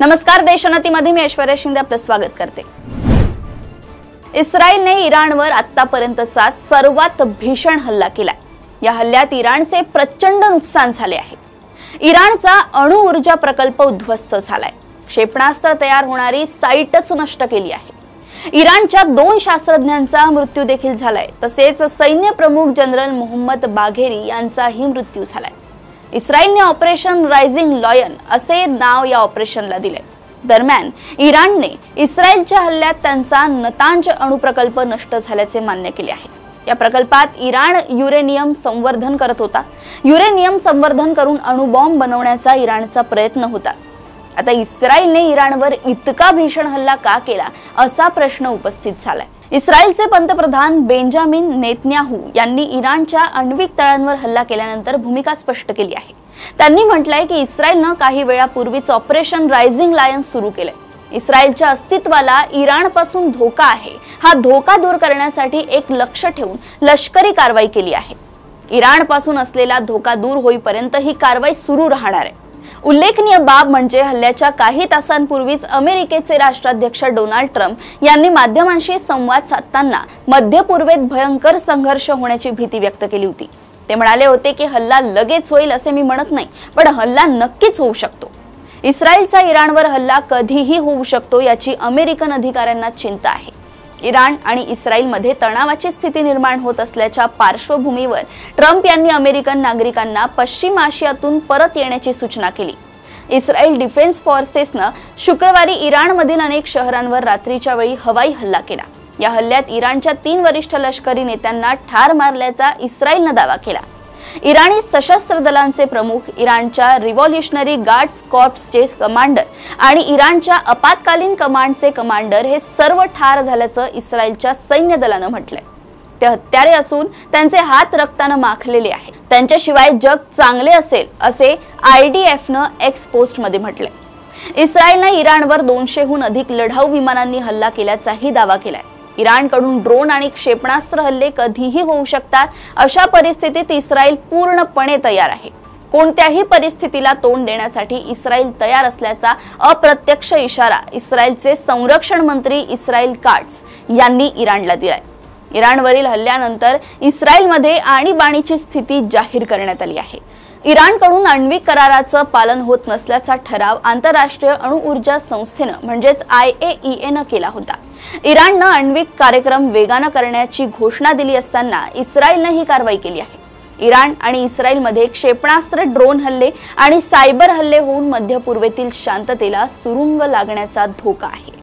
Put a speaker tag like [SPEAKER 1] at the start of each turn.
[SPEAKER 1] नमस्कार, देशोन्नतीमध्ये मी ऐश्वर्या शिंदे आपलं स्वागत करते। इस्रायलने इराणवर आतापर्यंतचा सर्वात भीषण हल्ला केलाय। या हल्ल्यात इराणचे प्रचंड नुकसान झाले आहे। इराणचा अणु ऊर्जा प्रकल्प उद्ध्वस्त झालाय। क्षेपणास्त्र तयार होणारी साइटच नष्ट केली आहे। इराणच्या 2 शास्त्रज्ञांचा मृत्यू देखील झालाय। तसेच सैन्य प्रमुख जनरल मोहम्मद बाघेरी यांचाही मृत्यू झालाय। इस्रायलने ऑपरेशन रायझिंग लायन असे नाव या ऑपरेशनला दिले। दरम्यान इराणने इस्रायलच्या हल्ल्यात त्यांचा नतांज अणुप्रकल्प नष्ट झाल्याचे मान्य केले आहे। या प्रकल्पात इराण युरेनियम संवर्धन करत होता। युरेनियम संवर्धन करून अणुबॉम्ब बनवण्याचा इराणचा प्रयत्न होता। आता इस्रायलने इराणवर इतका भीषण हल्ला का केला असा प्रश्न उपस्थित झालाय। इस्रायलचे पंतप्रधान बेंजामिन नेतन्याहू यांनी इराणच्या आण्विक तळांवर हल्ला केल्यानंतर भूमिका स्पष्ट केली आहे। त्यांनी म्हटलंय की इस्रायलने काही वेळापूर्वीच ऑपरेशन रायझिंग लायन सुरू केले। इस्रायलच्या अस्तित्वाला इराणपासून धोका आहे, हा धोका दूर करण्यासाठी एक लक्ष्य ठेवून लष्करी कारवाई केली आहे। इराणपासून असलेला धोका दूर होईपर्यंत ही कारवाई सुरू राहणार आहे। उल्लेखनीय बाब म्हणजे हल्ल्याच्या काही तासांपूर्वीच अमेरिकेचे राष्ट्राध्यक्ष डोनाल्ड ट्रम्प यांनी माध्यमांशी संवाद साधताना मध्य पूर्वेत भयंकर संघर्ष होण्याची भीती व्यक्त केली होती। ते म्हणाले होते की हल्ला लगेच होईल असे मी म्हणत नाही, पण हल्ला नक्कीच होऊ शकतो। इस्रायलचा इराणवर हल्ला कधीही होऊ शकतो याची अमेरिकन अधिकाऱ्यांना चिंता आहे। इराण आणि इस्रायलमध्ये तणावाची स्थिती निर्माण होत असल्याच्या पार्श्वभूमीवर ट्रम्प यांनी अमेरिकन नागरिकांना पश्चिम आशियातून परत येण्याची सूचना केली। इस्रायल डिफेन्स फोर्सेसने शुक्रवारी इराणमधील अनेक शहरांवर रात्रीच्या वेळी हवाई हल्ला केला। या हल्ल्यात इराणच्या 3 वरिष्ठ लष्करी नेत्यांना ठार मारल्याचा इस्रायलने दावा केला। इराणी सशस्त्र दलांचे प्रमुख, इराणच्या रिव्होल्यूशनरी गार्ड्स कॉर्प्सचे कमांडर आणि इराणच्या आपत्कालीन कमांडचे कमांडर हे सर्व ठार झाल्याचं इस्रायलच्या सैन्य दलाने म्हटलंय। ते हत्यारे असून त्यांचे हात रक्ताने माखलेले आहेत। त्यांच्याशिवाय जग चांगले असेल असे IDF-ने एक्स पोस्टमध्ये म्हटलंय। इस्रायलने इराणवर 200हून अधिक लढाऊ विमानांनी हल्ला केल्याचाही दावा केलाय। इराणकडून ड्रोन आणि क्षेपणास्त्र हल्ले कधीही होऊ शकतात। अशा परिस्थितीत इस्रायल पूर्णपणे तयार आहे। कोणत्याही परिस्थितीला तोंड देण्यासाठी इस्रायल तयार असल्याचा अप्रत्यक्ष इशारा इस्रायलचे संरक्षण मंत्री इस्राईल काट्स यांनी इराणला दिलाय। इराणवरील हल्ल्यानंतर इस्रायलमध्ये आणीबाणीची स्थिती जाहीर करण्यात आली आहे। इराणकडून आण्विक कराराचं पालन होत नसल्याचा ठराव आंतरराष्ट्रीय अणु ऊर्जा संस्थेने म्हणजेच IAEA केला होता। इराणने आण्विक कार्यक्रम वेगाने करण्याची घोषणा दिली असताना इस्रायलने ही कारवाई केली आहे। इराण आणि इस्रायलमध्ये क्षेपणास्त्र, ड्रोन हल्ले आणि सायबर हल्ले होऊन मध्य पूर्वेतील शांततेला सुरुंग लागण्याचा धोका आहे।